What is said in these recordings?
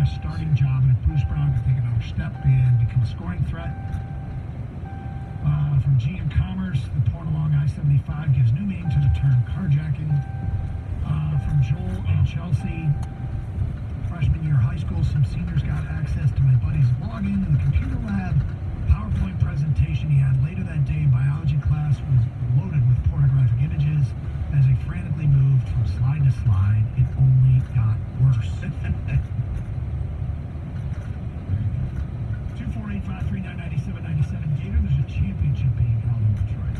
best starting job, and if Bruce Brown can take another step and become a scoring threat. From GM Commerce, the port along I-75 gives new meaning to the term carjacking. From Joel and Chelsea, freshman year high school, some seniors got access to my buddy's login in the computer lab. PowerPoint presentation he had later that day in biology class was loaded with pornographic images. As he frantically moved from slide to slide, it only got worse. 248-539-9797 Gator, there's a championship being held in Detroit.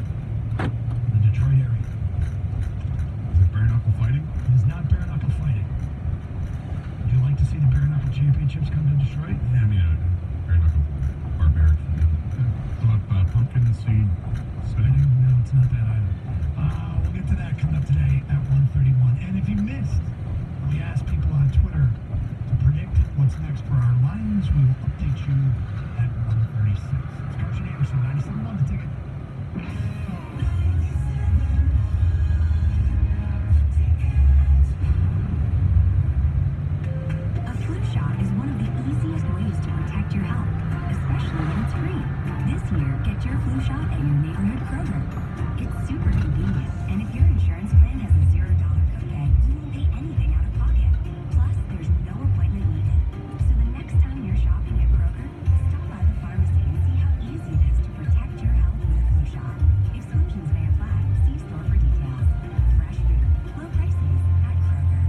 The Detroit area. Is it bare knuckle fighting? It is not bare knuckle fighting. Would you like to see the bare knuckle championships come to Detroit? Yeah, I mean, bare knuckle barbaric. Fill up pumpkin seed spinning? No, it's not that either. We'll get to that coming up today at 1:31. And if you missed, we asked people on Twitter to predict what's next for our Lions. We will update you at 1:36. It's Carson Anderson, 97.1 The Ticket. A flu shot is one of the easiest ways to protect your health, especially when it's free. This year, get your flu shot at your neighborhood Kroger. It's super convenient, and if your insurance plan has a $0 copay, you won't pay anything out of pocket. Plus, there's no appointment needed. So the next time you're shopping at Kroger, stop by the pharmacy and see how easy it is to protect your health with a flu shot. Exclusions may apply. See store for details. Fresh food, low prices at Kroger.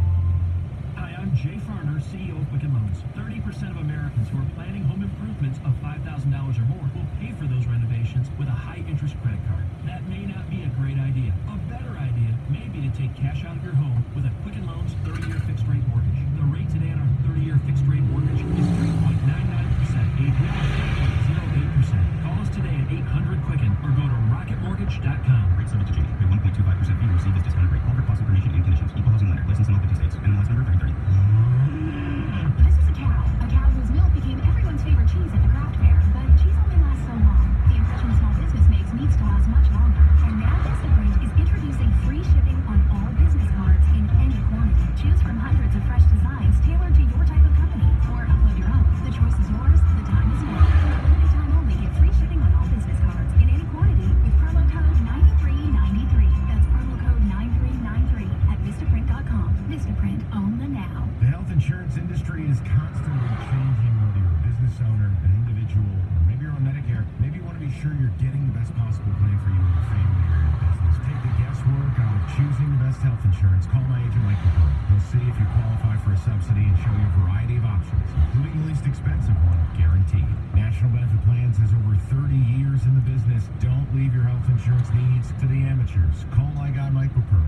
Hi, I'm Jay Farner, CEO of Quicken Loans. 30% of Americans who are planning home improvements of $5,000 or more will pay for those renovations with a high-interest credit card. That may not be a great idea. A better idea may be to take cash out of your home with a Quicken Loans 30-year fixed-rate mortgage. The rate today on our 30-year fixed-rate mortgage is 3.99%, APR 8.08%. Call us today at 800-QUICKEN or go to rocketmortgage.com. Rate subject to change. Pay 1.25% fee to receive this discounted rate. Call for cost information and conditions. Equal housing lender. License in all 50 states. NMLS number 3030. This is a cow. A cow whose milk became everyone's favorite cheese at the craft fair. But cheese only lasts so long. The impression small business makes needs to last much longer. And now Vistaprint is introducing free shipping on all business cards in any quantity. Choose from hundreds of fresh designs tailored to your type of company. Or upload your own. The choice is yours. The time is now. For a limited time only, get free shipping on all business cards in any quantity with promo code 9393. That's promo code 9393 at Vistaprint.com. Vistaprint, own the now. The health insurance industry is constantly changing, whether you're a business owner, an individual, or maybe you're on Medicare. Maybe you want to be sure you're getting the best possible plan for you and your family or your business. Take the guesswork out of choosing the best health insurance. Call my agent, Mike McCoy. He'll see if you qualify for a subsidy and show you a variety of options, including the least expensive one, guaranteed. National Benefit Plans has over 30 years in the business. Don't leave your health insurance needs to the amateurs. Call my guy, Mike McCoy,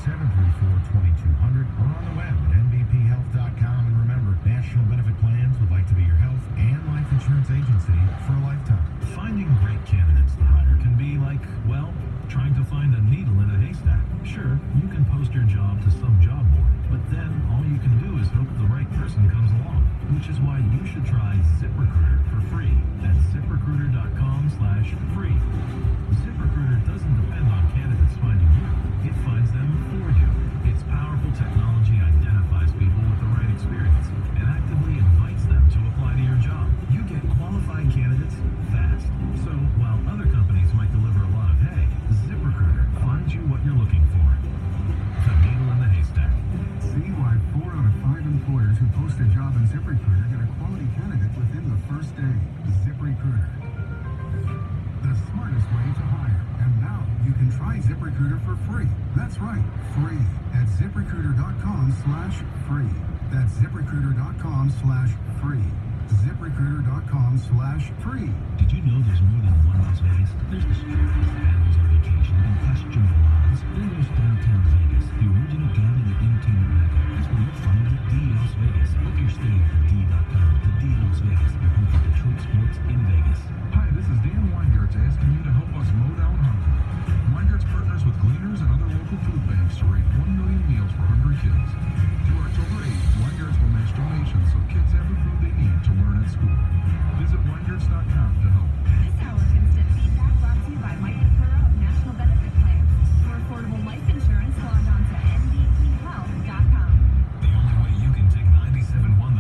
877-734-2200 or on the web at nbphealth.com. And remember, National Benefit Plans would like to be your health and life insurance agency for a lifetime. Finding great candidates to hire can be like, well, trying to find a needle in a haystack. Sure, you can post your job to some job board, but then all you can do is hope the right person comes along, which is why you should try ZipRecruiter for free at ZipRecruiter.com/free. ZipRecruiter doesn't depend on candidates finding you. It finds them for you. Its powerful technology identifies people with the right experience and actively invites them to apply to your job. You get qualified candidates fast. So while other companies might deliver a lot of hay, ZipRecruiter finds you what you're looking for. The needle in the haystack. See why 4 out of 5 employers who post a job in ZipRecruiter get a quality candidate within the first day. ZipRecruiter. The smartest way to hire. And now you can try ZipRecruiter for free. That's right, free. At ZipRecruiter.com/free. That's ZipRecruiter.com/free. ZipRecruiter.com/free. Did you know there's more than one Las Vegas? There's the strip with families on vacation and questionable lines. Then there's downtown Vegas, the original gambling and entertainment mecca. That's where you'll find the D Las Vegas. Book your stay at D.com. The D Las Vegas, your home for Detroit sports in Vegas. Hi, this is Dan Weingartz asking you to help us mow down hunger. Weingartz partners with Gleaners and other local food banks to raise 1 million meals for hungry kids. Through October 8th, Weingartz will match donations so kids have the food they need to learn at school. Visit Weingartz.com to help. This hour of instant feedback brought to you by Mike McCurra of National Benefit Plans. For affordable life insurance, log on to nbphealth.com. The only way you can take 97.1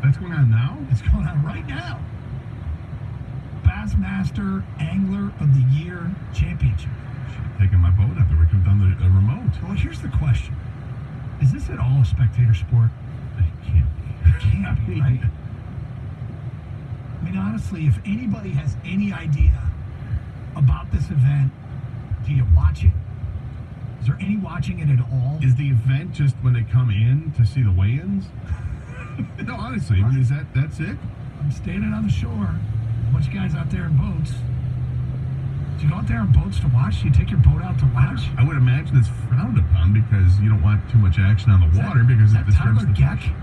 That's going on now? It's going on right now. Bassmaster Angler of the Year Championship. Should have taken my boat out there. We could have done the remote. Well, here's the question. Is this at all a spectator sport? It can't be. It can't be, right? I mean, honestly, if anybody has any idea about this event, do you watch it? Is there any watching it at all? Is the event just when they come in to see the weigh-ins? No, honestly, I mean, that's it? I'm standing on the shore. A bunch of guys out there in boats. Do you go out there in boats to watch? Do you take your boat out to watch? I would imagine it's frowned upon because you don't want too much action on the water because it disturbs Tyler the Geck? fish.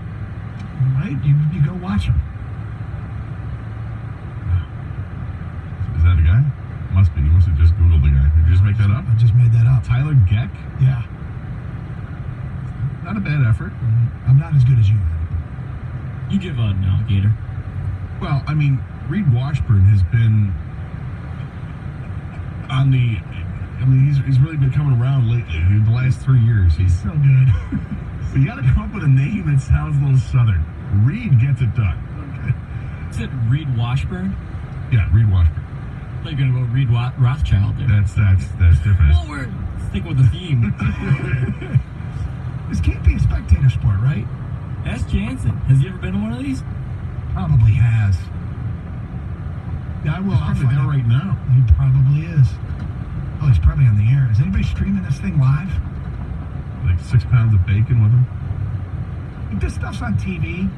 Right? You go watch him. Is that a guy? Must be. You must have just Googled the guy. Did you just make that up? I just made that up. Tyler Geck? Yeah. Not a bad effort. I'm not as good as you. You give an alligator. Well, I mean, Reed Washburn has been on the... I mean, he's really been coming around lately. In the last 3 years, he's... So good. But you got to come up with a name that sounds a little southern. Reed gets it done. Is it Reed Washburn? Yeah, Reed Washburn. I thought you were going to go Reed Rothschild there. That's different. Well, we're sticking with the theme. This can't be a spectator sport, right? Ask Jansen. Has he ever been to one of these? Probably has. Yeah, I will. He's I'll probably find there out. right now. He probably is. Oh, he's probably on the air. Is anybody streaming this thing live? Like 6 pounds of bacon with him. If this stuff's on TV,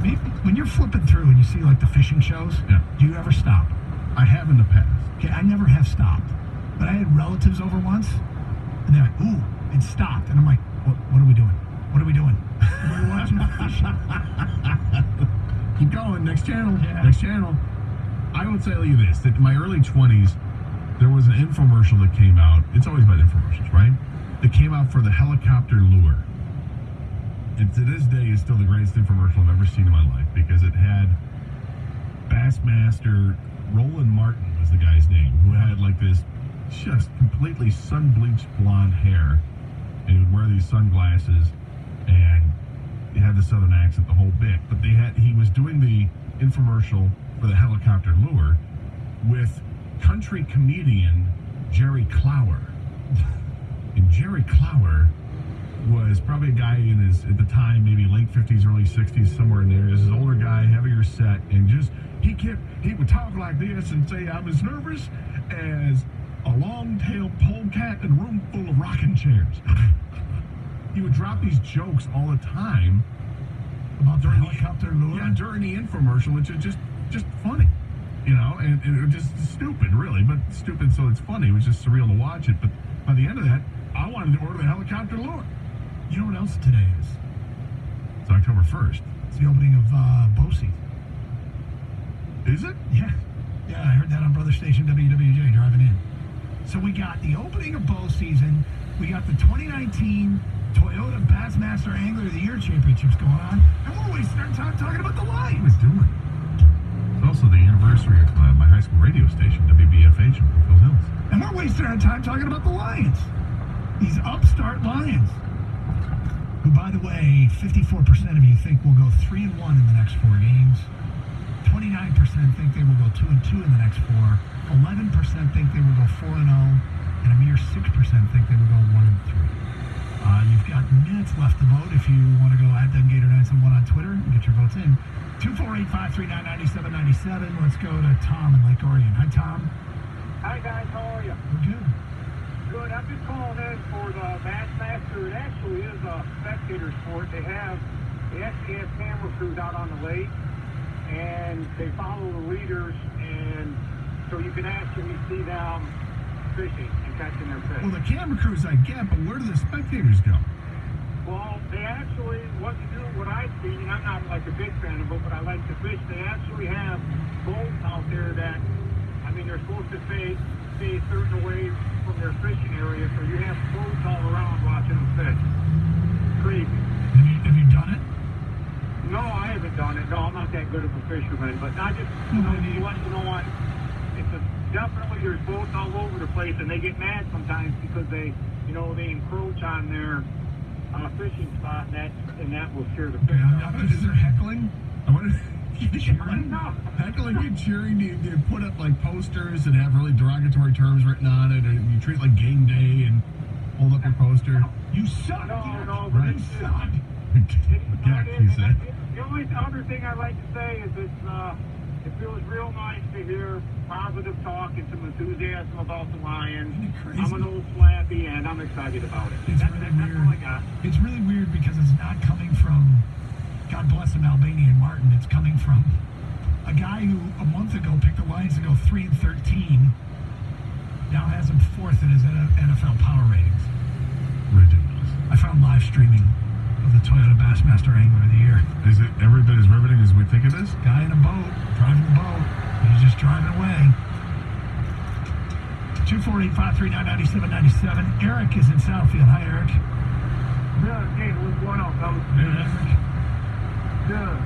maybe when you're flipping through and you see like the fishing shows, Yeah. do you ever stop? I have in the past. Okay, I never have stopped. But I had relatives over once, and they're like, ooh, it stopped. And I'm like, what are we doing? What are we doing? We're watching fishing. Keep going. Next channel. Yeah. Next channel. I will tell you this, that in my early 20s, there was an infomercial that came out. It's always about infomercials, right? That came out for the helicopter lure. And to this day is still the greatest infomercial I've ever seen in my life because it had Bassmaster Roland Martin was the guy's name, who had like this just completely sun-bleached blonde hair, and he would wear these sunglasses, and he had the southern accent the whole bit. But he was doing the infomercial for the helicopter lure with country comedian Jerry Clower. And Jerry Clower was probably a guy in his, at the time, maybe late 50s, early 60s, somewhere in there. This is an older guy, heavier set, and just, he would talk like this and say, I'm as nervous as a long-tailed polecat in a room full of rocking chairs. He would drop these jokes all the time About the during helicopter lure? Yeah, during the infomercial, which is just funny. You know, and it was just stupid, really, but stupid so it's funny. It was just surreal to watch it. But by the end of that, I wanted to order the helicopter lure. You know what else today is? It's October 1st. It's the opening of bow season. Is it? Yeah. Yeah, I heard that on Brother Station WWJ driving in. So we got the opening of bow season. We got the 2019 Toyota Bassmaster Angler of the Year Championships going on. And we're wasting our time talking about the What Lions. was doing? It's also the anniversary of my high school radio station, WBFH in Brookfield Hills. And we're wasting our time talking about the Lions. These upstart Lions. Who, by the way, 54% of you think will go 3-1 in the next 4 games. 29% think they will go 2-2 in the next 4. 11% think they will go 4-0. And a mere 6% think they will go 1-3. You've got minutes left to vote if you want to go at DunGator971 on Twitter and get your votes in. 248-539-9797. Let's go to Tom in Lake Orion. Hi, Tom. Hi guys, how are you? We're good. Good. I'm just calling in for the Bassmaster. It actually is a spectator sport. They actually have camera crews out on the lake, and they follow the leaders, and so you can actually see them fishing and catching their fish. Well, the camera crews I get, but where do the spectators go? Well, they actually, what I've seen, and I'm not like a big fan of it, but I like to fish, they actually have boats out there that, I mean, they're supposed to stay a certain away from their fishing area, so you have boats all around watching them fish. Crazy. Have you done it? No, I haven't done it. No, I'm not that good of a fisherman, but I just, you know what, definitely there's boats all over the place, and they get mad sometimes because they encroach on their fishing spot, and that will scare the fish out. Is there heckling? I wonder heckling and cheering, do you put up like posters that have really derogatory terms written on it, or you treat it like game day and hold up your poster? You suck. No, Right. but You suck. Yeah, he said. the only other thing I'd like to say is it feels real nice to hear positive talk and some enthusiasm about the Lions. Isn't it crazy? I'm an old slappy, and I'm excited about it. It's That's really all I weird. got. It's really weird because it's not coming from, God bless him, Albanian Martin. It's coming from a guy who a month ago picked the Lions to go 3-13. Now has them fourth in his NFL power ratings. Ridiculous. I found live streaming of the Toyota Bassmaster Angler of the Year. Is it every bit as riveting as we think it is? Guy in a boat, driving the boat. He's just driving away. 248-539-9797. Eric is in Southfield. Hi, Eric. Doug, hey, what's going on, fellas? Doug,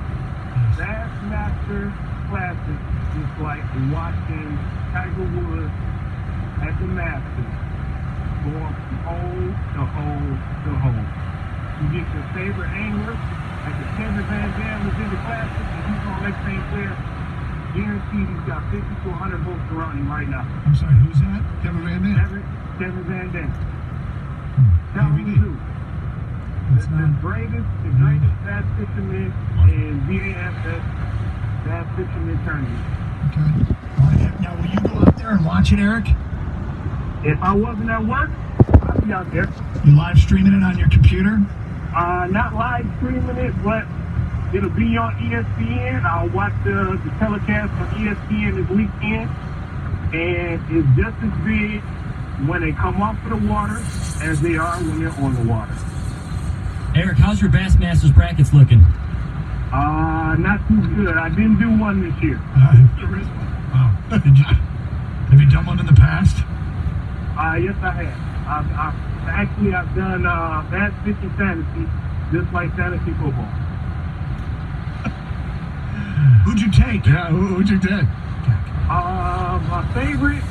Bassmaster Classic is like watching Tiger Woods at the Masters going from hole to hole to hole. You get your favorite angler, like the Kevin Van Dam was in the Classic, and he's on next same player. Guaranteed he's got 50 to 100 votes around him right now. I'm sorry, who's that? Kevin Van Dam. Kevin Van Dam. KVD. Tell him who. It's The not. greatest bass fisherman in BASS bass fisherman tournament. Okay. All right, now, will you go out there and watch it, Eric? If I wasn't at work, I'd be out there. You live streaming it on your computer? Not live streaming it, but it'll be on ESPN. I'll watch the telecast on ESPN this weekend. And it's just as big when they come off of the water as they are when they're on the water. Eric, how's your Bassmasters brackets looking? Not too good. I didn't do one this year. Wow. Have you done one in the past? Yes, I have. I've done bass fishing fantasy, just like fantasy football. Who'd you take? Yeah, who'd you take? My favorite,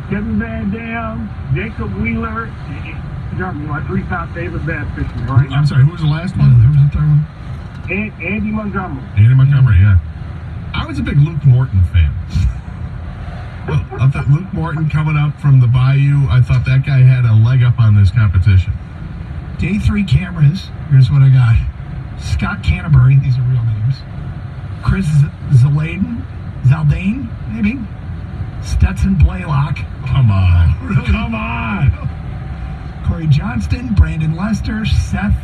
Kevin Van Dam, Jacob Wheeler, and my three top favorite bass fishermen right now. I'm sorry, who was the last one? There was a third one. And Andy Montgomery. Andy Montgomery, yeah. I was a big Luke Morton fan. Well, I thought Luke Morton coming up from the Bayou, I thought that guy had a leg up on this competition. Day 3 cameras. Here's what I got. Scott Canterbury. These are real names. Chris Zaldane, maybe. Stetson Blaylock. Come on. Really? Come on. Corey Johnston, Brandon Lester, Seth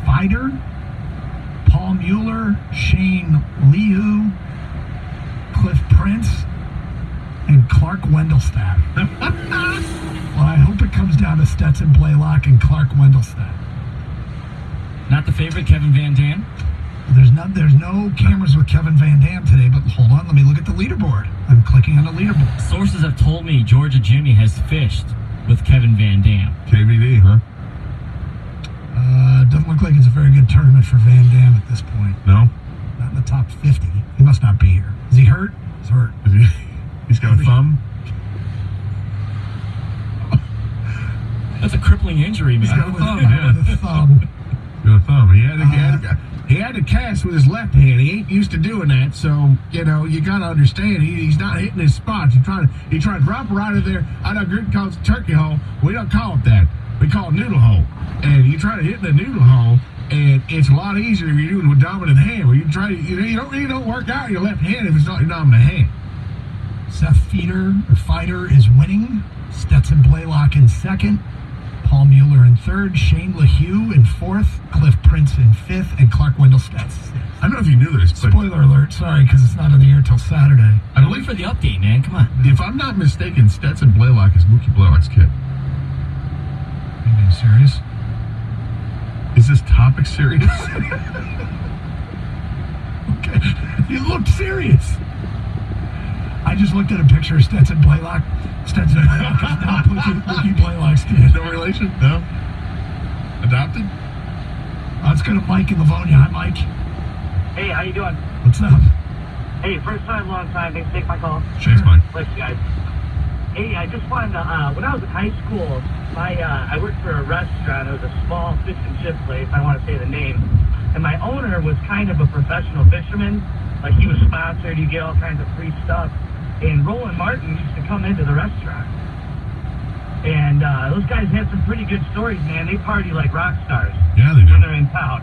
Fider, Paul Mueller, Shane Liu, Cliff Prince, and Clark Wendelstadt. Well, I hope it comes down to Stetson Blaylock and Clark Wendelstadt. Not the favorite, Kevin Van Dam? There's no cameras with Kevin Van Dam today, but hold on, let me look at the leaderboard. I'm clicking on the leaderboard. Sources have told me Georgia Jimmy has fished with Kevin Van Dam. KVD, huh? Doesn't look like it's a very good tournament for Van Dam at this point. No? Not in the top 50. He must not be here. Is he hurt? He's hurt. He's got a thumb? That's a crippling injury, man. He's got a thumb, yeah. With a thumb. Got a thumb. He had to cast with his left hand. He ain't used to doing that, so you got to understand. He's not hitting his spots. He trying to drop her out of there. I know Greg calls it turkey hole. We don't call it that. We call it noodle hole. And you try to hit the noodle hole, and it's a lot easier if you're doing it with dominant hand. Where you try to, you don't work out your left hand if it's not your dominant hand. Seth Fider is winning. Stetson Blaylock in second. Paul Mueller in third. Shane LaHue in fourth. Cliff Prince in fifth. And Clark Wendelstadt sixth. I don't know if you knew this, but Spoiler alert, sorry, because it's not on the air till Saturday. I Wait believe, for the update, man. Come on. if I'm not mistaken, Stetson Blaylock is Mookie Blaylock's kid. Are you being serious? Is this topic serious? Okay. You looked serious. I just looked at a picture of Stetson Blaylock. Stetson Blaylock is not Mookie Blaylock's kid. No relation? No? Adopted? Let's go to Mike in Livonia. Hi, Mike. Hey, how you doing? What's up? Hey, first time, long time. Thanks for taking my call. Thanks, Mike. Bless you guys. Hey, I just wanted to, when I was in high school, I worked for a restaurant. It was a small fish and chip place. I want to say the name. And my owner was kind of a professional fisherman. Like, he was sponsored, you get all kinds of free stuff. And Roland Martin used to come into the restaurant. And those guys had some pretty good stories, man. They party like rock stars. Yeah, they do. When they're in town.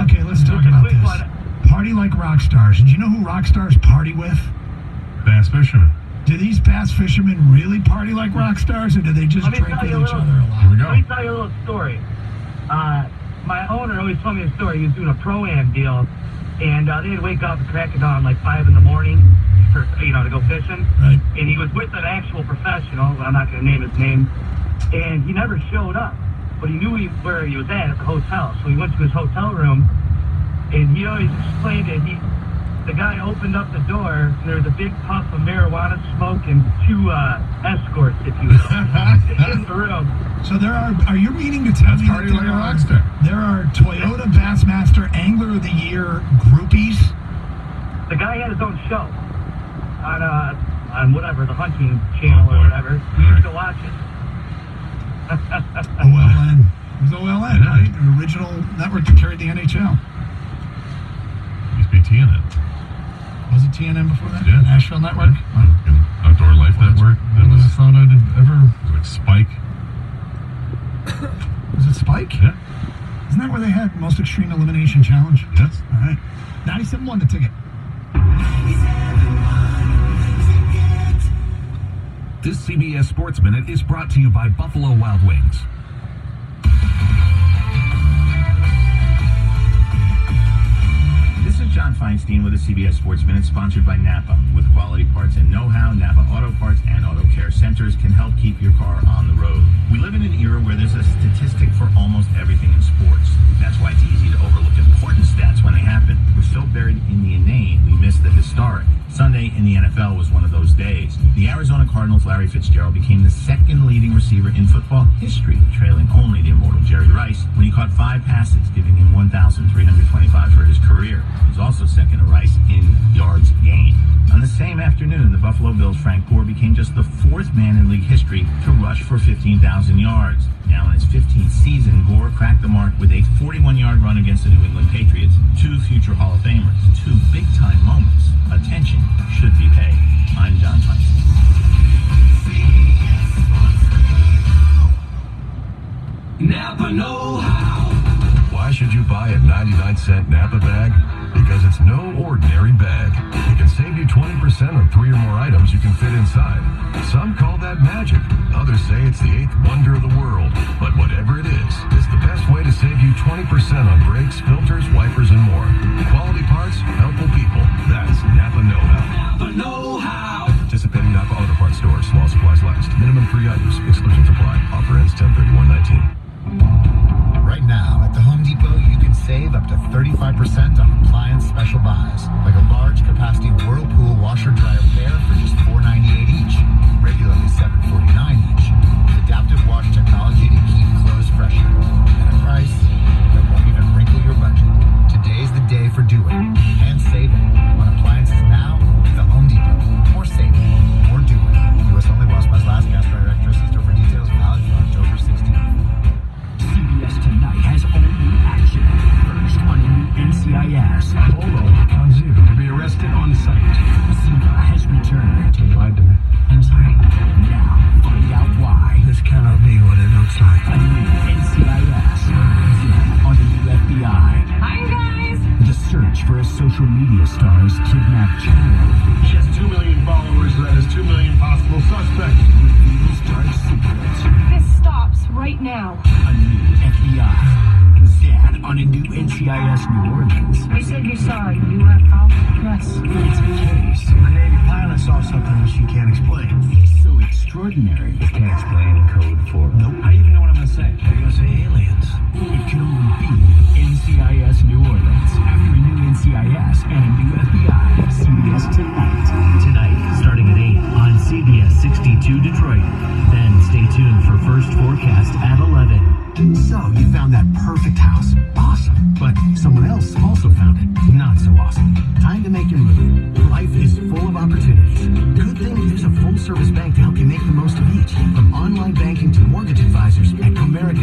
Okay, let's talk just a about quick this. one. Party like rock stars. Did you know who rock stars party with? Bass fishermen. Do these bass fishermen really party like rock stars, or do they just Let me drink tell with you a each little- other a Here we lot? go. Let me tell you a little story. My owner always told me a story. He was doing a Pro-Am deal, and they'd wake up at crack of dawn like 5 in the morning for, to go fishing. Right. And he was with an actual professional. I'm not going to name his name. And he never showed up. But he knew where he was at the hotel. So he went to his hotel room, and he always explained it. The guy opened up the door, and there was a big puff of marijuana smoke and 2 escorts, if you will, in the room. So are you meaning to tell me Party that like a rock star. there are Toyota Bassmaster Angler of the Year groupies? The guy had his own show on whatever, the hunting channel or whatever. We used to watch it. OLN. It was OLN, right? The original network that carried the NHL. Used to be TNN. Was it TNN before that? Yeah. Nashville Network? And Outdoor Life Network. That was thought I'd ever... like Spike. Was it Spike? Yeah. Isn't that where they had Most Extreme Elimination Challenge? Yes. All right. 97 won the ticket. This CBS Sports Minute is brought to you by Buffalo Wild Wings. This is John Feinstein with a CBS Sports Minute, sponsored by Napa. With quality parts and know-how, Napa Auto Parts and Auto Care Centers can help keep your car on the road. We live in an era where there's a statistic for almost everything in sports. That's why it's easy to overlook important stats when they happen. We're so buried in the inane, we miss the historic. Sunday in the NFL was one of those days. The Arizona Cardinals' Larry Fitzgerald became the second leading receiver in football history, trailing only the immortal Jerry Rice when he caught 5 passes, giving him 1,325 for his career. He's also second to Rice in yards gained. On the same afternoon, the Buffalo Bills' Frank Gore became just the 4th man in league history to rush for 15,000 yards. Now in his 15th season, Gore cracked the mark with a 41-yard run against the New England Patriots. 2 future Hall of Famers, 2 big-time moments. Attention should be paid. I'm John Feinstein. Napa know-how. Why should you buy a 99-cent Napa bag? Because it's no ordinary bag. It can save you 20% on 3 or more items you can fit inside. Some call that magic. Others say it's the 8th wonder of the world. But whatever it is, it's the best way to save you 20% on brakes, filters, wipers, and more. Quality parts, helpful people. That's Napa know-how. Napa know-how. Participating Napa Auto Parts stores. Small supplies last. Minimum 3 items. Exclusions apply. Offer ends 10/31/19. Right now, at the Home Depot, you can save up to 35% on appliance special buys, like a large capacity Whirlpool washer-dryer pair for just $4.98 each, regularly $7.49 each. With adaptive wash technology to keep clothes fresher, at a price that won't even wrinkle your budget. Today's the day for doing and saving on appliances now at the Home Depot. More saving, more doing. U.S. only while supplies last. Gas dryer extra. See store for details. Valid for October 16th. CBS Tonight has all new action. First on a new NCIS. Polo on Zoo to be arrested on site. Ziva has returned. He lied to me. I'm sorry. Now, find out why. This cannot be what it looks like. A new NCIS. Then on the new FBI. Hi, guys. The search for a social media star's kidnapped child. She has 2 million followers, so that is 2 million possible suspects. Reveals dark secrets. This stops right now. A new FBI. Then on a new NCIS New Orleans. You said you saw a UFO? Yes. It's a case A Navy pilot saw something that she can't explain. so extraordinary. Can't explain in code for. Nope. I even know what I'm going to say. You're going to say aliens. It can only be NCIS New Orleans. After a new NCIS and a new FBI. CBS Tonight. Tonight, starting at 8 on CBS 62 Detroit. Then stay tuned for First Forecast at 11. So, you found that perfect house. Awesome. But someone else also found it. Not so awesome. Time to make your move. Life is full of opportunities. Good thing there's a full-service bank to help you make the most of each. From online banking to mortgage advisors at Comerica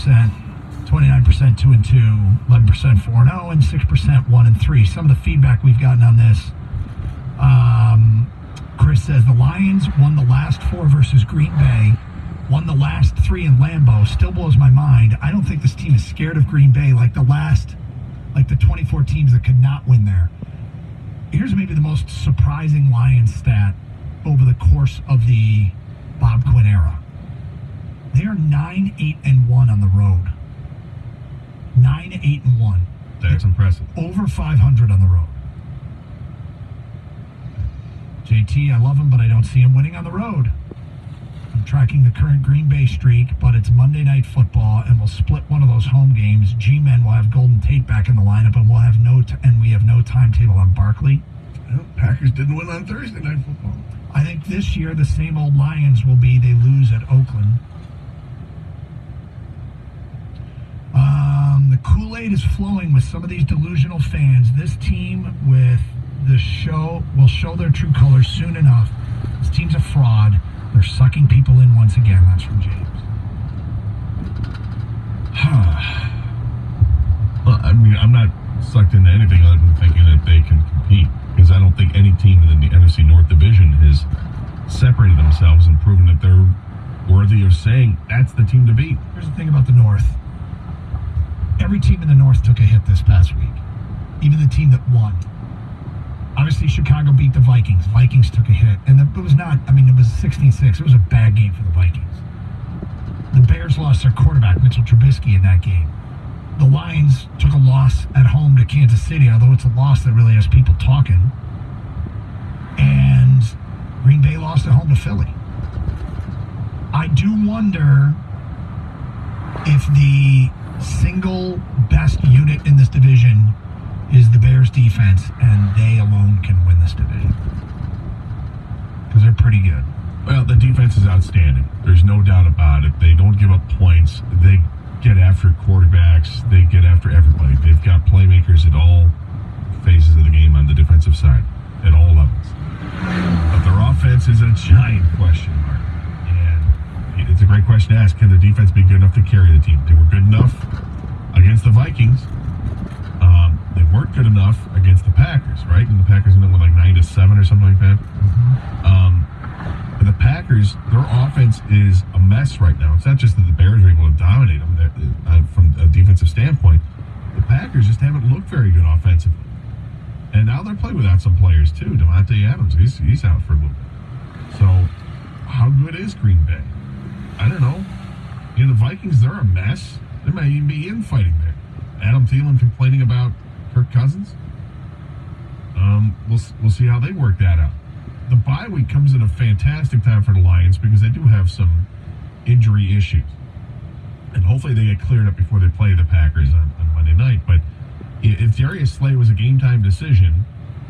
29%, 2-2, 11% 4-0, and 6% 1-3. Some of the feedback we've gotten on this. Chris says the Lions won the last 4 versus Green Bay, won the last 3 in Lambeau. Still blows my mind. I don't think this team is scared of Green Bay like the 24 teams that could not win there. Here's maybe the most surprising Lions stat over the course of the Bob Quinn era. They are 9-8-1 on the road. 9-8-1. That's impressive. Over 500 on the road. JT, I love him, but I don't see him winning on the road. I'm tracking the current Green Bay streak, but it's Monday Night Football, and we'll split one of those home games. G-Men will have Golden Tate back in the lineup, and we have no timetable on Barkley. Well, Packers didn't win on Thursday Night Football. I think this year the same old Lions will be they lose at Oakland. The Kool-Aid is flowing with some of these delusional fans. This team with the show will show their true colors soon enough. This team's a fraud. They're sucking people in once again. That's from James. Well, I mean, I'm not sucked into anything other than thinking that they can compete, because I don't think any team in the NFC North Division has separated themselves and proven that they're worthy of saying that's the team to beat. Here's the thing about the North. Every team in the North took a hit this past week. Even the team that won. Obviously, Chicago beat the Vikings. Vikings took a hit. And it was not, it was 16-6. It was a bad game for the Vikings. The Bears lost their quarterback, Mitchell Trubisky, in that game. The Lions took a loss at home to Kansas City, although it's a loss that really has people talking. And Green Bay lost at home to Philly. I do wonder if the single best unit in this division is the Bears defense, and they alone can win this division. Because they're pretty good. Well, the defense is outstanding. There's no doubt about it. They don't give up points. They get after quarterbacks. They get after everybody. They've got playmakers at all phases of the game on the defensive side, at all levels. But their offense is a giant question mark. And it's a great question to ask. Can the defense be good enough to carry the team? They were good enough against the Vikings. They weren't good enough against the Packers, right? And the Packers went like 9-7 or something like that. But the Packers, their offense is a mess right now. It's not just that the Bears are able to dominate them from a defensive standpoint. The Packers just haven't looked very good offensively. And now they're playing without some players too. Devontae Adams, he's out for a little bit. So how good is Green Bay? I don't know. The Vikings, they're a mess. They might even be infighting there. Adam Thielen complaining about Kirk Cousins. We'll see how they work that out. The bye week comes at a fantastic time for the Lions because they do have some injury issues. And hopefully they get cleared up before they play the Packers on Monday night. But if Darius Slay was a game-time decision,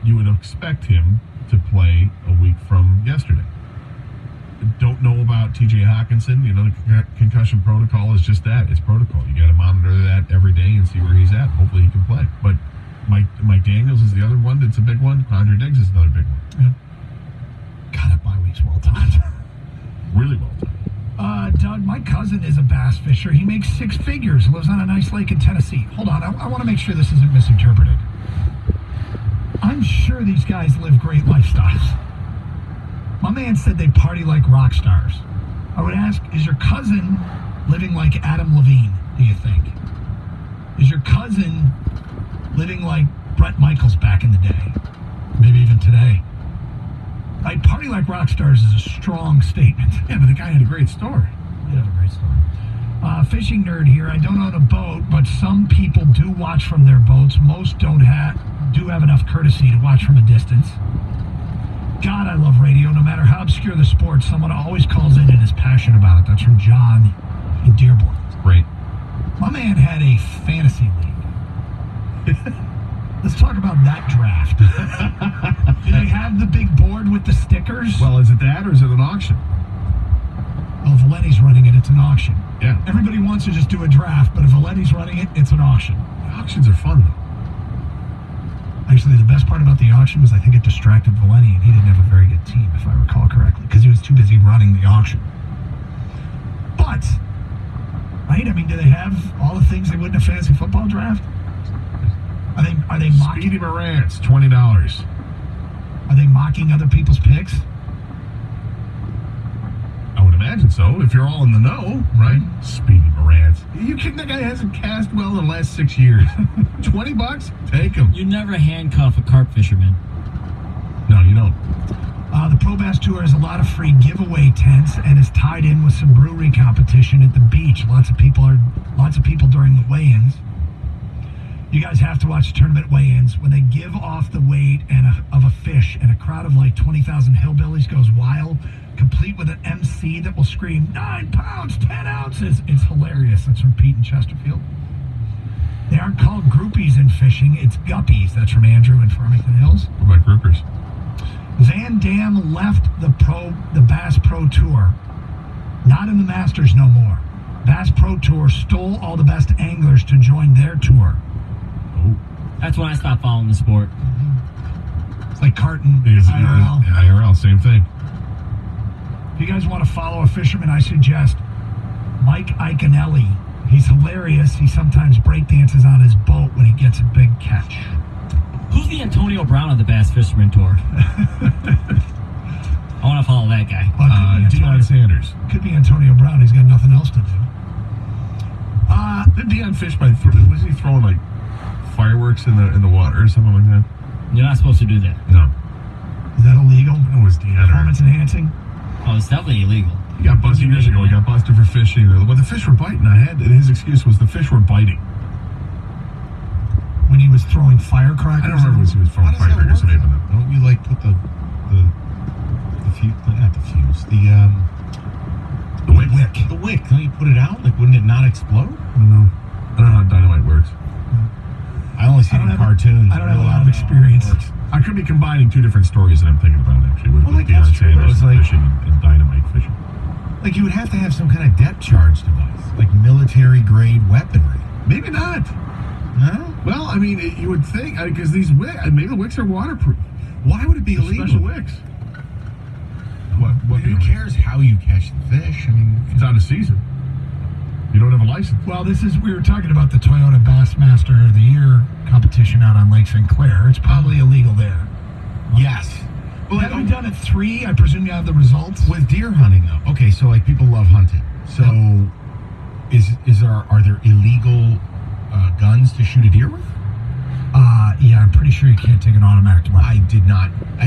you would expect him to play a week from yesterday. Don't know about TJ Hawkinson. The concussion protocol is just that. It's protocol. You got to monitor that every day and see where he's at. Hopefully he can play. But Mike Daniels is the other one that's a big one. Andre Diggs is another big one. Yeah. God, that bye week's well timed. Really well timed. Doug, my cousin is a bass fisher. He makes 6 figures, lives on a nice lake in Tennessee. Hold on, I want to make sure this isn't misinterpreted. I'm sure these guys live great lifestyles. My man said they party like rock stars. I would ask, is your cousin living like Adam Levine, do you think? Is your cousin living like Bret Michaels back in the day? Maybe even today. Like, party like rock stars is a strong statement. Yeah, but the guy had a great story. He had a great story. Fishing nerd here. I don't own a boat, but some people do watch from their boats. Most do have enough courtesy to watch from a distance. God, I love radio. No matter how obscure the sport, someone always calls in and is passionate about it. That's from John in Dearborn. Great. My man had a fantasy league. Let's talk about that draft. Do they have the big board with the stickers? Well, is it that or is it an auction? Well, Valenti's running it. It's an auction. Yeah. Everybody wants to just do a draft, but if Valenti's running it, it's an auction. Auctions are fun, though. Actually, the best part about the auction was I think it distracted Valenti, and he didn't have a very good team, if I recall correctly, because he was too busy running the auction. But Right? I mean, do they have all the things they would in a fantasy football draft? Are they mocking? Speedy Morant's $20. Are they mocking other people's picks? I would imagine so. If you're all in the know, right? Speedy Morant's. You kidding? That guy hasn't cast well in the last 6 years. $20? Take him. You never handcuff a carp fisherman. No, you don't. The Pro Bass Tour has a lot of free giveaway tents and is tied in with some brewery competition at the beach. Lots of people during the weigh-ins. You guys have to watch the tournament weigh-ins when they give off the weight of a fish, and a crowd of like 20,000 hillbillies goes wild, complete with an MC that will scream 9 pounds, 10 ounces. It's hilarious. That's from Pete in Chesterfield. They aren't called groupies in fishing. It's guppies. That's from Andrew in Farmington Hills. What about groupers? Van Dam left the Bass Pro Tour. Not in the Masters no more. Bass Pro Tour stole all the best anglers to join their tour. Oh. That's when I stopped following the sport. It's like carting IRL. IRL, same thing. If you guys want to follow a fisherman, I suggest Mike Iaconelli. He's hilarious. He sometimes breakdances on his boat when he gets a big catch. Who's the Antonio Brown of the Bass Fisherman Tour? I want to follow that guy. Deion Sanders. Could be Antonio Brown. He's got nothing else to do. Did Deion fish by? Was he throwing like fireworks in the water or something like that? You're not supposed to do that. No. Is that illegal? It was Deion. Performance enhancing? Oh, it's definitely illegal. He got busted years ago. He got busted for fishing. Well, the fish were biting. His excuse was the fish were biting. When he was throwing firecrackers? I don't remember when he was throwing firecrackers. Don't you like put the fuse, not the fuse, the wick. The wick. Don't you put it out? Like, wouldn't it not explode? I don't know how dynamite works. I only see it in cartoons. I don't have a lot of experience. I could be combining two different stories that I'm thinking about actually with Deion Sanders fishing and dynamite fishing. Like, you would have to have some kind of depth charge device, like military grade weaponry. Maybe not. No? Well, I mean, you would think, because these wicks, maybe the wicks are waterproof. Why would it be illegal? Special wicks. Who cares how you catch the fish? I mean, it's out of season. You don't have a license. Well, we were talking about the Toyota Bassmaster of the Year competition out on Lake St. Clair. It's probably illegal there. Yes. Well, have we done at 3? I presume you have the results. With deer hunting, though. Okay, so like people love hunting. So are there illegal guns to shoot a deer with? Yeah, I'm pretty sure you can't take an automatic weapon. I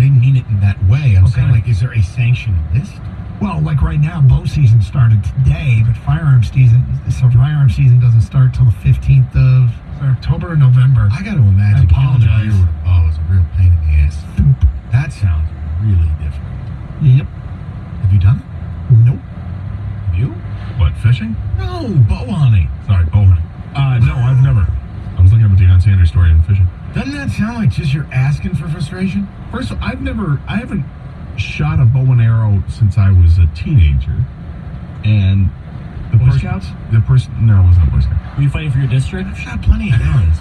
didn't mean it in that way. I'm saying, like, is there a sanctioned list? Well, like right now, bow season started today, but firearm season doesn't start till the 15th of October or November. I got to imagine killing a deer with a bow is a real pain in the ass. That sounds really difficult. Yep. Have you done it? Nope. Have you? What, fishing? No, bow hunting. Sorry, bow hunting. No, I've never. I was looking at the Deion Sanders story in fishing. Doesn't that sound like just you're asking for frustration? First of all, I haven't shot a bow and arrow since I was a teenager. And the Boy Scouts? No, it wasn't a Boy Scout. Were you fighting for your district? I've shot plenty of arrows.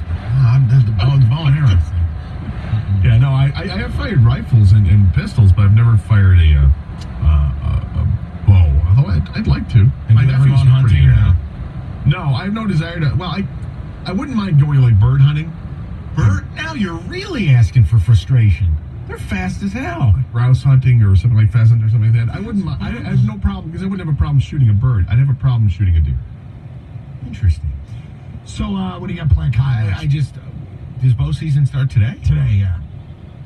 There's the bow and arrow thing. Yeah, no, I have fired rifles and pistols, but I've never fired a bow. Although I'd like to. Have you ever gone hunting or no? No, I have no desire to. Well, I wouldn't mind going like bird hunting. Now you're really asking for frustration. They're fast as hell. Grouse hunting or something like pheasant or something like that. I wouldn't. I have no problem because I wouldn't have a problem shooting a bird. I'd have a problem shooting a deer. Interesting. So, what do you got planned? Does bow season start today? Today, yeah.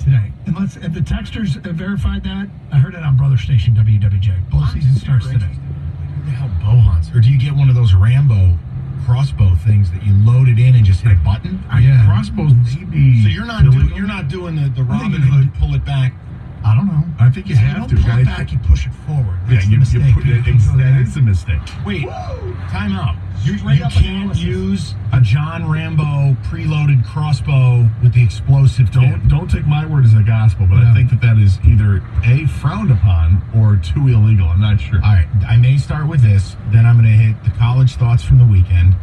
Today. And the texters verified that. I heard it on Brother Station WWJ. Bow season starts today. Who the hell bow hunts? Or do you get one of those Rambo crossbow things that you load it in and just hit a button? Yeah. Crossbows maybe. So you're not doing the Robin Hood pull it back. I don't know. I think you have to. You pull it back, you push it forward. Yeah, That's the mistake. That is a mistake. Wait, time out. You can't use a John Rambo preloaded crossbow with the explosive tip. Don't take my word as a gospel, but I think that is either A, frowned upon, or too illegal. I'm not sure. All right, I may start with this, then I'm going to hit the college thoughts from the weekend.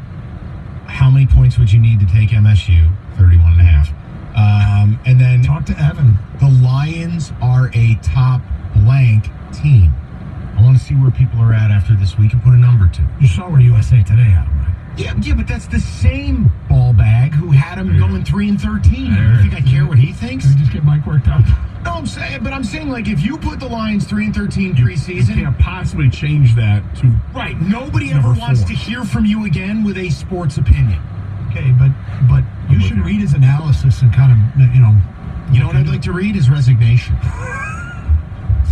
How many points would you need to take MSU? 31.5. And then talk to Evan. The Lions are a top blank team. I want to see where people are at after this week and put a number to it. You saw where USA Today had him, right? Yeah, but that's the same ball bag who had him going 3-13. You think I care what he thinks? Can we just get Mike worked up? No, I'm saying like if you put the Lions 3-13 preseason, You can't possibly change that to right? Nobody Number ever wants 4. to hear from you again with a sports opinion. Okay, but you should read his analysis and kind of, You know what I'd like to read? His resignation.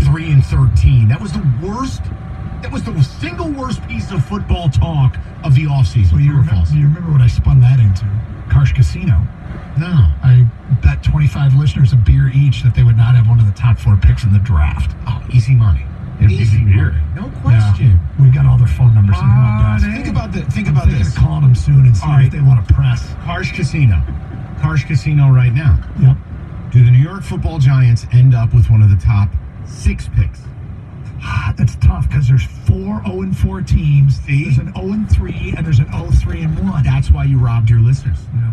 3-13. That was the worst. That was the single worst piece of football talk of the offseason. Well, you remember what I spun that into? Karsh Casino. No. I bet 25 listeners a beer each that they would not have one of the top 4 picks in the draft. Oh, easy money. Easy beer. No question. Yeah, we got all their phone numbers in my desk. Think about this. I'm thinking of calling them soon and seeing if they want to press. Karsh Casino right now. Yep. Do the New York Football Giants end up with one of the top 6 picks? That's tough because there's 4 0-4 teams. See? There's an 0-3 and there's an 0-3-1. That's why you robbed your listeners. Yeah.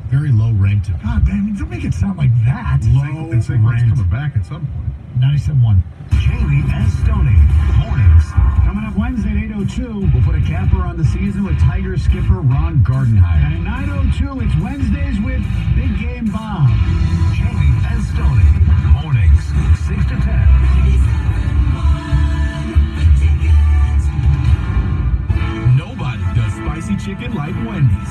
Very low rent. God, man, don't make it sound like that. Low It's rent. coming back at some point. 97.1. Jamie and Stoney, mornings. Coming up Wednesday at 8:02, we'll put a capper on the season with Tiger skipper Ron Gardenhire. And at 9:02, it's Wednesdays with Big Game Bob. Jamie and Stoney, mornings, 6 to 10. Nobody does spicy chicken like Wendy's.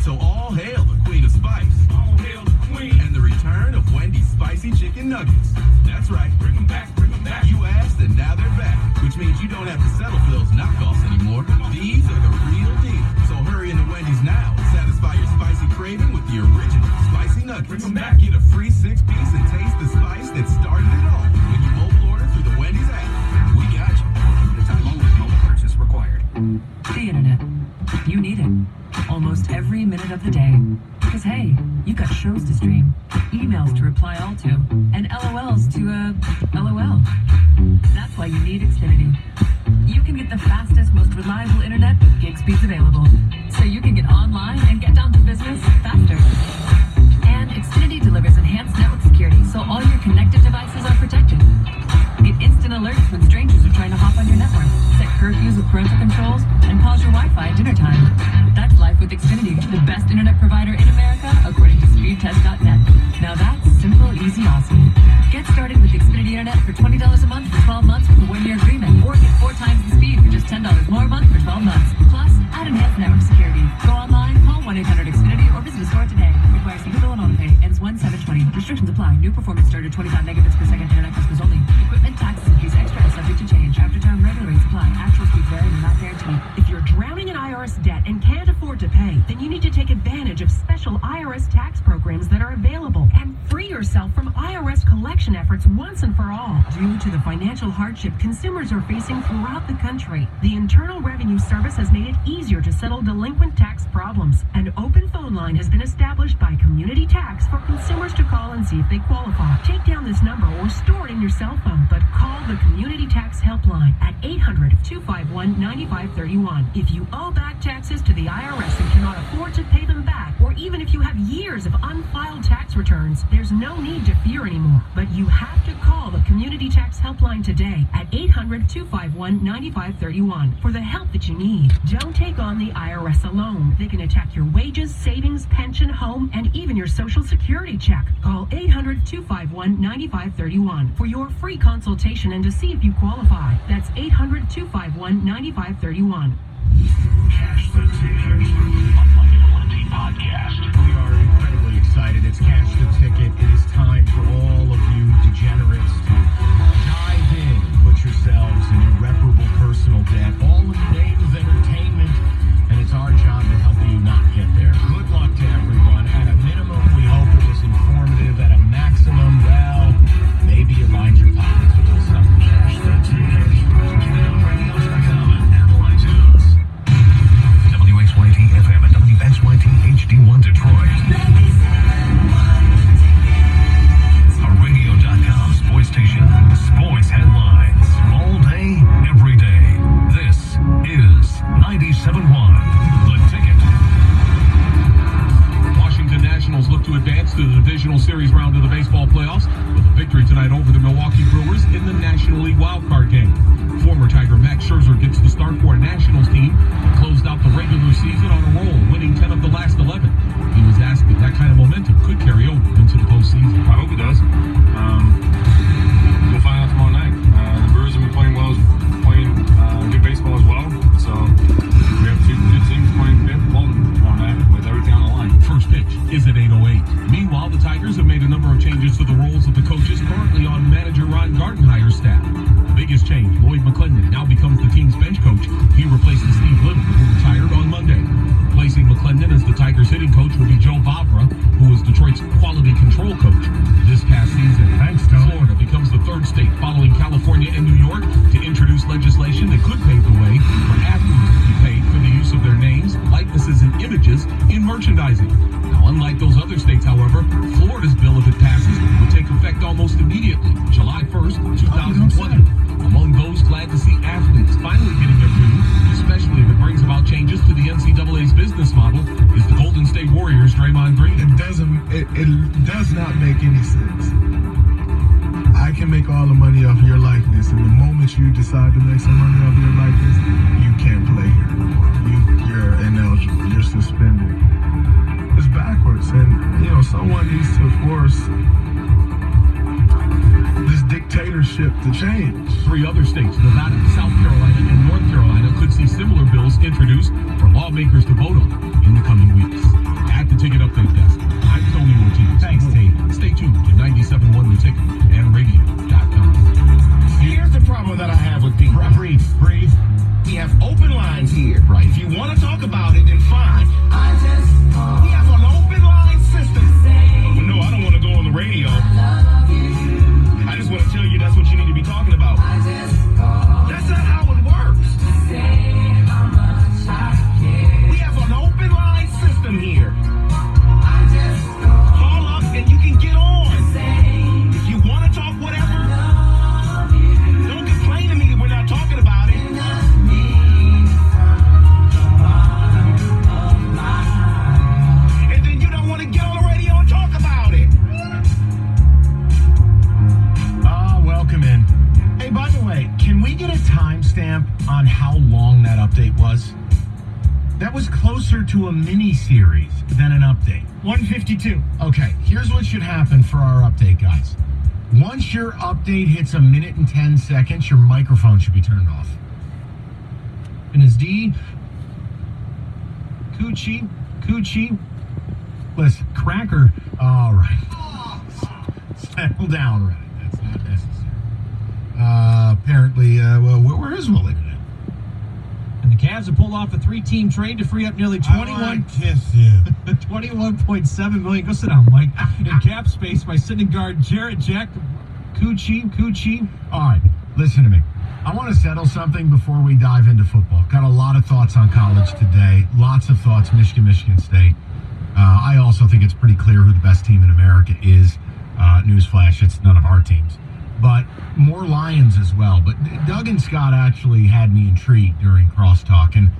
So all hail the Queen of Spice. All hail the Queen. And the return of Wendy's Spicy Chicken Nuggets. That's right. Bring them back, bring them back. You asked and now they're back. Which means you don't have to settle for those knockoffs anymore. These are the real deal. So hurry into Wendy's now and satisfy your spicy craving with the original Spicy Nuggets. Bring them back. Get a free 6-piece and taste the spice that started it all. When you mobile order through the Wendy's app. We got you. The time only mobile purchase required. The internet. You need it. Almost every minute of the day. Because hey, you got shows to stream, emails to reply all to, and LOLs to, LOL. That's why you need Xfinity. You can get the fastest, most reliable internet with gig speeds available. So you can get online and get down to business faster. And Xfinity delivers enhanced network security, so all your connected devices are protected. Get instant alerts when strangers are trying to hop on your network. Set curfews with parental controls, and pause your Wi-Fi at dinner time. That's life with Xfinity, the best internet provider in America, according to speedtest.net. Now that's simple, easy, awesome. Get started with Xfinity Internet for $20 a month for 12 months with a 1-year agreement, or get 4 times the speed for just $10 more a month for 12 months. Plus, add enhanced network security. Go online, call 1-800-XFINITY, or visit a store today. Requires single bill and auto pay. Ends 1/7/20. Restrictions apply. New performance started 25 megabits per second. Internet customers only. Equipment, taxes, and fees extra and subject to change. After term, regular rates apply. Actual speeds vary and are not guaranteed. If you're drowning in IRS debt and can't afford to pay, then you need to take advantage of special IRS tax programs that are available and free yourself from IRS collection efforts once and for all. Due to the financial hardship consumers are facing throughout the country, the Internal Revenue Service has made it easier to settle delinquent tax problems. An open phone line has been established by Community Tax for consumers to call and see if they qualify. Take down this number or store it in your cell phone, but call the Community Tax Helpline at 800-251-9531. If you owe back taxes to the IRS and cannot afford to pay them back, or even if you have years of unfiled tax returns, there's no need to fear anymore. But you have to call the Community Tax Helpline today at 800-251-9531 for the help that you need. Don't take on the IRS alone. They can attack your wages, savings, pension, home, and even your Social Security check. Call 800-251-9531 for your free consultation and to see if you qualify. That's 800-251-9531. Cash the Ticket, a Monday Valenti podcast. We are incredibly excited. It's Cash the Ticket. It is time for all of you degenerates to dive in and put yourselves in irreparable personal debt, all in the name of entertainment. And it's our job to help you not get there. Good luck to everyone. At a minimum, we hope it was informative. At a maximum, well, maybe it lined your pockets a little something. Cash the Ticket. KidOnRadio.com and Apple iTunes. WXYT FM and WXYT HD1 Detroit. Series round of the baseball playoffs with a victory tonight over the Milwaukee Brewers in the National League wildcard game. Former Tiger Max Scherzer gets the start for a Nationals team that closed out the regular season on a roll, winning 10 of the last 11. He was asked if that kind of momentum could carry over into the postseason. I hope it does. We'll find out tomorrow night. The Brewers have been playing good baseball as well. So we have two good teams playing ball tomorrow night with everything on the line. First pitch is at 8:08. Meanwhile, the Tigers have made a number of changes to the roles of the coaches currently on manager Ron Gardenhire's staff. The biggest change, Lloyd McClendon now becomes the team's bench coach. He replaces Steve Little, who retired on Monday. Replacing McClendon as the Tigers hitting coach will be Joe Vavra, who was Detroit's quality control coach this past season. Florida becomes the third state following California and New York to introduce legislation that could pave the way for athletes to be paid for the use of their names, likenesses, and images in merchandising. Now, unlike those other states, however, Florida's bill, if it passes, will take effect almost immediately, July 1st, 2020. Among those glad to see athletes finally getting their due, especially if it brings about changes to the NCAA's business model, is the Golden State Warriors' Draymond Green. It does not make any sense. I can make all the money off your likeness, and the moment you decide to make some money off your likeness, you can't play here anymore. You're ineligible. You're suspended. It's backwards, and someone needs to force this dictatorship to change. 3 other states, Nevada, South Carolina, and North Carolina, could see similar bills introduced for lawmakers to vote on in the coming weeks. At the Ticket Update Desk, I'm Tony Ortiz. Thanks, T. Stay tuned to 97.1 The Ticket and radio.com. Here's the problem that I have with people. Breathe. We have open lines here. Right. If you want to talk about it, then fine. We have an open line system. Well, no, I don't want to go on the radio. I just want to tell you that's what you need to be talking about. That's not how it works. We have an open line system here. Call up and you can get on. If you want to talk whatever, don't complain to me that we're not talking about it. And then you don't want to get on the radio and talk about it. Welcome in. Hey, by the way, can we get a timestamp on how long that update was? That was closer to a mini-series than an update. 152. Okay, here's what should happen for our update, guys. Once your update hits 1 minute and 10 seconds, your microphone should be turned off. And as D, Coochie, listen, Cracker, all right. Settle down, right? That's not necessary. Apparently, where is Willie today? And the Cavs have pulled off a 3-team trade to free up nearly 21.7 million. Go sit down, Mike. In cap space by sitting guard Jarrett Jack Coochie. All right, listen to me. I want to settle something before we dive into football. Got a lot of thoughts on college today. Lots of thoughts, Michigan State. I also think it's pretty clear who the best team in America is. Newsflash, it's none of our teams. But more Lions as well. But Doug and Scott actually had me intrigued during crosstalk. And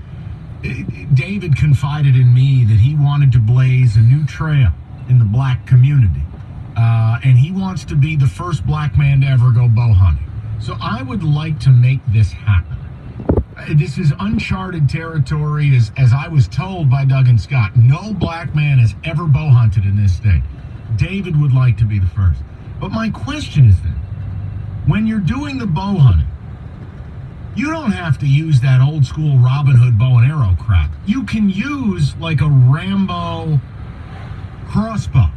David confided in me that he wanted to blaze a new trail in the black community. And he wants to be the first black man to ever go bow hunting. So I would like to make this happen. This is uncharted territory, as I was told by Doug and Scott. No black man has ever bow hunted in this state. David would like to be the first. But my question is this. When you're doing the bow hunting, you don't have to use that old school Robin Hood bow and arrow crap. You can use like a Rambo crossbow.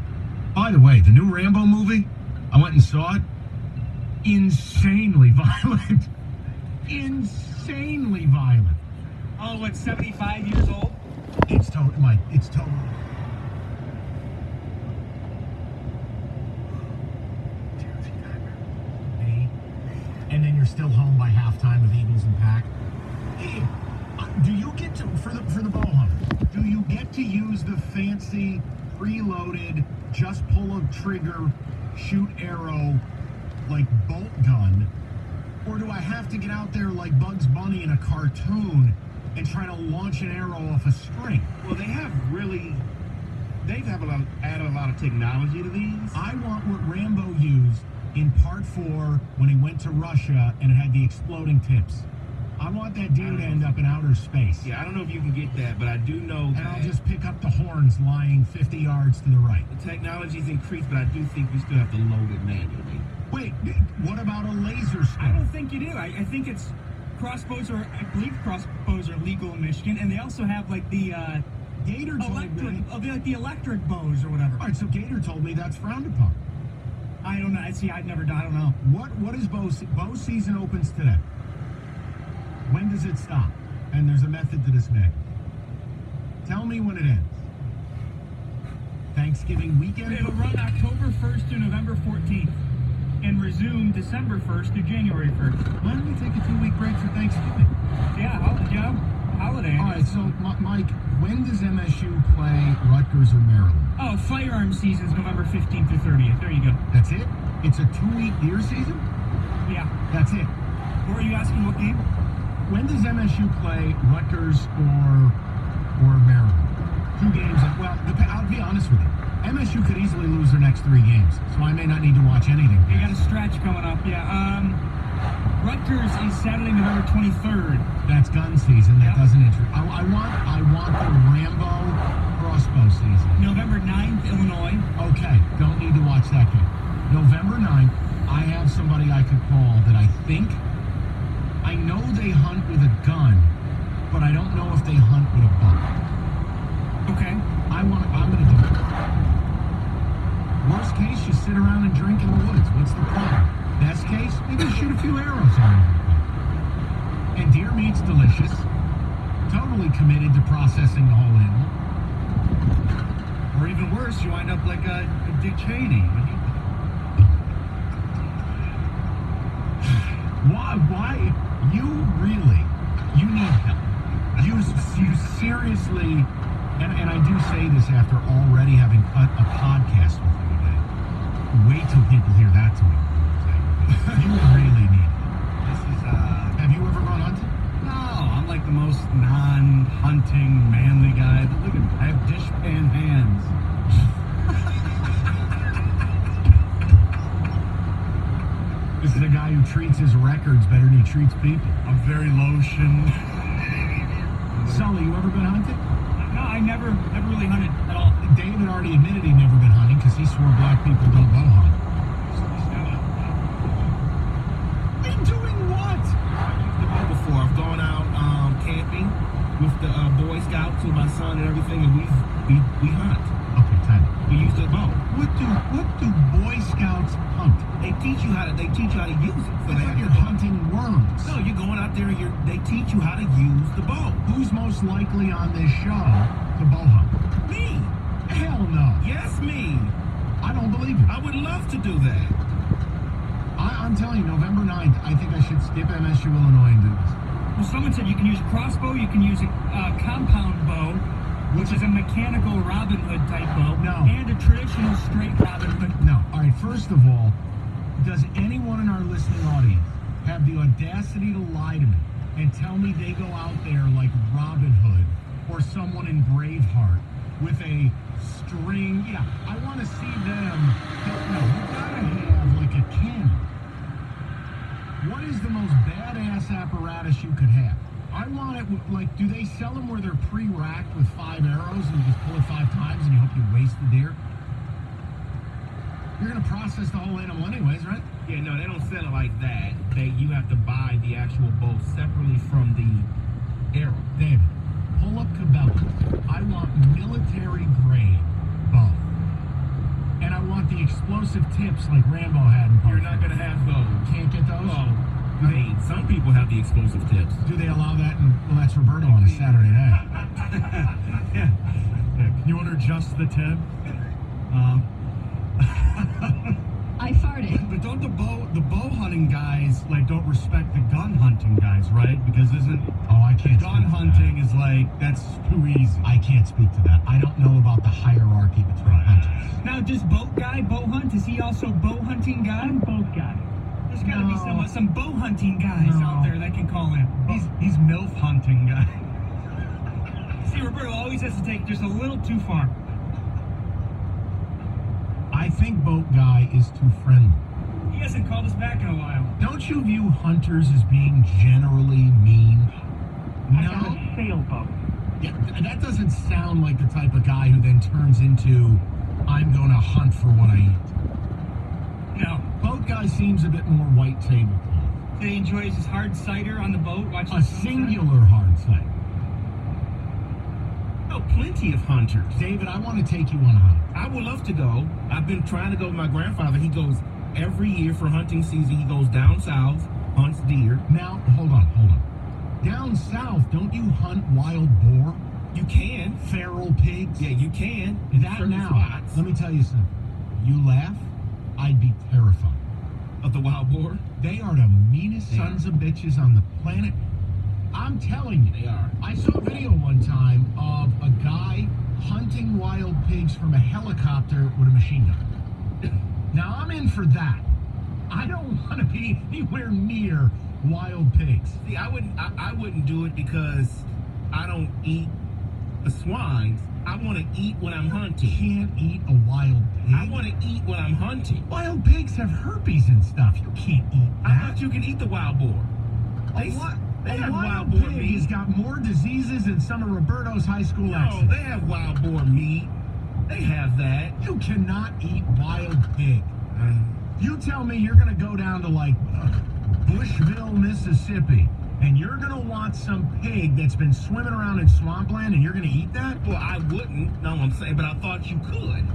By the way, the new Rambo movie, I went and saw it. Insanely violent. Insanely violent. Oh, what, 75 years old? It's total, Mike, it's total. And then you're still home by halftime with Eagles and Pack. Hey, do you get to, for the bow hunter, do you get to use the fancy, preloaded, just pull a trigger, shoot arrow, like bolt gun? Or do I have to get out there like Bugs Bunny in a cartoon and try to launch an arrow off a string? Well, they have really they've added a lot of technology to these. I want what Rambo used in Part 4 when he went to Russia and it had the exploding tips. I want that deer to end up in outer space. Yeah, I don't know if you can get that, but I do know And I'll just pick up the horns lying 50 yards to the right. the technology's increased, but I do think you still have to load it manually. Wait, what about a laser scope? I don't think you do. I think it's crossbows I believe crossbows are legal in Michigan, and they also have like the Gator told me. like the electric bows or whatever. All right, so Gator told me that's frowned upon. I don't know. See, I've never done. I don't know. What is bow season opens today? When does it stop? And there's a method to this madness. Tell me when it ends. Thanksgiving weekend? It'll run October 1st to November 14th and resume December 1st to January 1st. Why don't we take a 2-week break for Thanksgiving? Yeah, holiday. All right, so Mike, when does MSU play Rutgers or Maryland? Oh, firearm season's November 15th through 30th. There you go. That's it? It's a 2-week deer season? Yeah. That's it. Or are you asking what game? When does MSU play Rutgers or Maryland? 2 games. Well, I'll be honest with you. MSU could easily lose their next 3 games, so I may not need to watch anything. You got a stretch coming up, yeah. Rutgers is Saturday, November 23rd. That's gun season. That doesn't interest. I want the Rambo crossbow season. November 9th, Illinois. Okay, don't need to watch that game. November 9th, I have somebody I could call that I know they hunt with a gun, but I don't know if they hunt with a bow. Okay. I'm gonna do it. Worst case, you sit around and drink in the woods. What's the problem? Best case, maybe shoot a few arrows on it. And deer meat's delicious. Totally committed to processing the whole animal. Or even worse, you wind up like a Dick Cheney. Why? You need help. You seriously, and I do say this after already having cut a podcast with you today. Wait till people hear that to me. You really need it. Have you ever gone hunting? No, I'm like the most non-hunting, manly guy. Look at me. I have dishpan hands. This is a guy who treats his records better than he treats people. I'm very lotion. Sully, you ever been hunting? No, I never really hunted at all. David already admitted he'd never been hunting because he swore black people don't bow hunt. In doing what? I've used the bow before. I've gone out camping with the Boy Scouts with my son and everything, and we hunt. Okay, time. We use the bow. What do Boy Scouts hunt? They teach you how to use it. So you're hunting worms. No, you're going out there and they teach you how to use the bow. Who's most likely on this show to bow hunt? Me. Hell no. Yes, me. I don't believe you. I would love to do that. I'm telling you, November 9th, I think I should skip MSU Illinois and do this. Well, someone said you can use a crossbow, you can use a compound bow, which is a mechanical Robin Hood type bow. No. And a traditional straight Robin Hood. No. All right, first of all, does anyone in our listening audience have the audacity to lie to me and tell me they go out there like Robin Hood or someone in Braveheart with a string? Yeah, I want to see them. No, you gotta have like a cannon. What is the most badass apparatus you could have? I want it like, do they sell them where they're pre-racked with 5 arrows and you just pull it 5 times and you hope you waste the deer? You're going to process the whole animal anyways, right? Yeah, no, they don't sell it like that. You have to buy the actual bow separately from the arrow. David, pull up Cabela's. I want military-grade bow. And I want the explosive tips like Rambo had in Part 4. You're not going to have those. Can't get those? Oh, I mean, some people have the explosive tips. Do they allow that? Well, that's Roberto on a Saturday night. Yeah. Can you order just the tip? I farted. But don't the bow hunting guys don't respect the gun hunting guys, right? Because I can't. Gun hunting is that's too easy. I can't speak to that. I don't know about the hierarchy between hunters. Now, does boat guy bow hunt? Is he also bow hunting guy? I'm boat guy. There's got to be some bow hunting guys out there that can call in. He's MILF hunting guy. See, Roberto always has to take just a little too far. I think Boat Guy is too friendly. He hasn't called us back in a while. Don't you view hunters as being generally mean? I got a sailboat. Yeah, that doesn't sound like the type of guy who then turns into, I'm going to hunt for what I eat. No. Boat Guy seems a bit more white tablecloth. He enjoys his hard cider on the boat, watching A the sunset. singular hard cider. Oh, plenty of hunters. David, I want to take you on a hunt. I would love to go. I've been trying to go with my grandfather. He goes every year for hunting season. He goes down south, hunts deer. Now, hold on. Down south, don't you hunt wild boar? You can. Feral pigs? Yeah, you can. That Certain now, spots. let me tell you something. You laugh, I'd be terrified. Of the wild boar? They are the meanest sons of bitches on the planet. I'm telling you. They are. I saw a video one time of a guy hunting wild pigs from a helicopter with a machine gun. Now, I'm in for that. I don't want to be anywhere near wild pigs. See, I wouldn't do it because I don't eat the swines. I want to eat when I'm hunting. You can't eat a wild pig. I want to eat when I'm hunting. Wild pigs have herpes and stuff. You can't eat that. I thought you can eat the wild boar. They have wild boar pig. meat. He's got more diseases than some of Roberto's high school exes. No, they have wild boar meat. They have that. You cannot eat wild pig. You tell me you're going to go down to like Bushville, Mississippi, and you're going to want some pig that's been swimming around in swampland, and you're going to eat that? Well, I wouldn't. No, I'm saying, but I thought you could.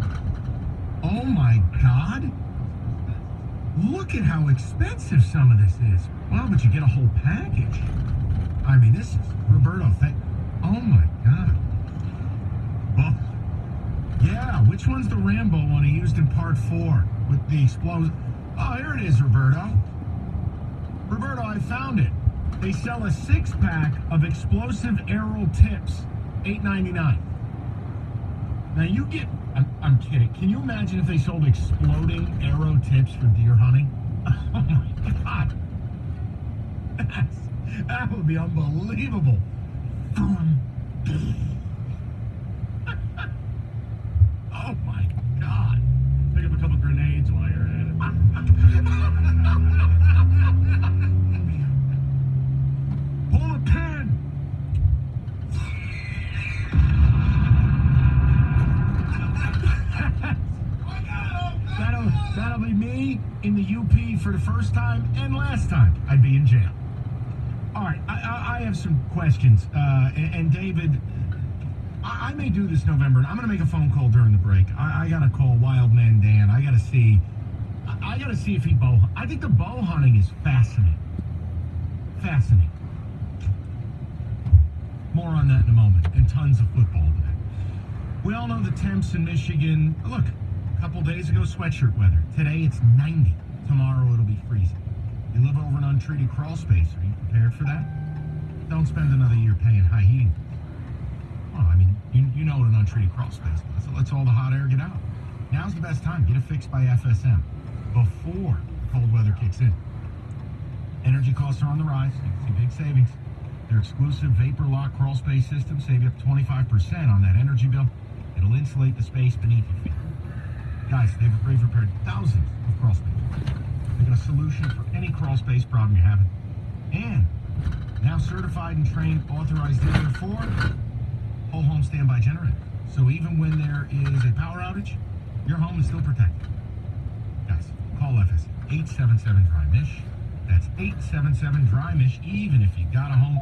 Oh my God. Look at how expensive some of this is. Well, but you get a whole package. I mean, this is Roberto. Oh my God. Well, yeah, which one's the Rambo one he used in part 4 with the explosion? Oh, here it is, Roberto. Roberto, I found it. They sell a 6-pack of explosive arrow tips, $8.99. Now you get, I'm kidding. Can you imagine if they sold exploding arrow tips for deer hunting? Oh my God. That would be unbelievable. Oh my God. Pick up a couple grenades while you're at it. Pull a pin. That'll be me in the UP for the first time and last time I'd be in jail. All right, I have some questions. And David, I may do this November. I'm going to make a phone call during the break. I got to call Wildman Dan. I got to see if he bow. I think the bow hunting is fascinating. Fascinating. More on that in a moment. And tons of football today. We all know the temps in Michigan. Look, a couple days ago, sweatshirt weather. Today it's 90. Tomorrow it'll be freezing. You live over an untreated crawl space. Are you prepared for that? Don't spend another year paying high heating. Well, I mean, you know what an untreated crawl space is. It lets all the hot air get out. Now's the best time. Get it fixed by FSM before the cold weather kicks in. Energy costs are on the rise. You can see big savings. Their exclusive Vapor Lock crawl space system save you up to 25% on that energy bill. It'll insulate the space beneath your feet. Guys, they've repaired thousands of crawl spaces. They got a solution for any crawl space problem you're having. And now certified and trained authorized dealer for whole home standby generator. So even when there is a power outage, your home is still protected. Guys, call FS 877-DRY-MISH. That's 877-DRY-MISH, even if you got a home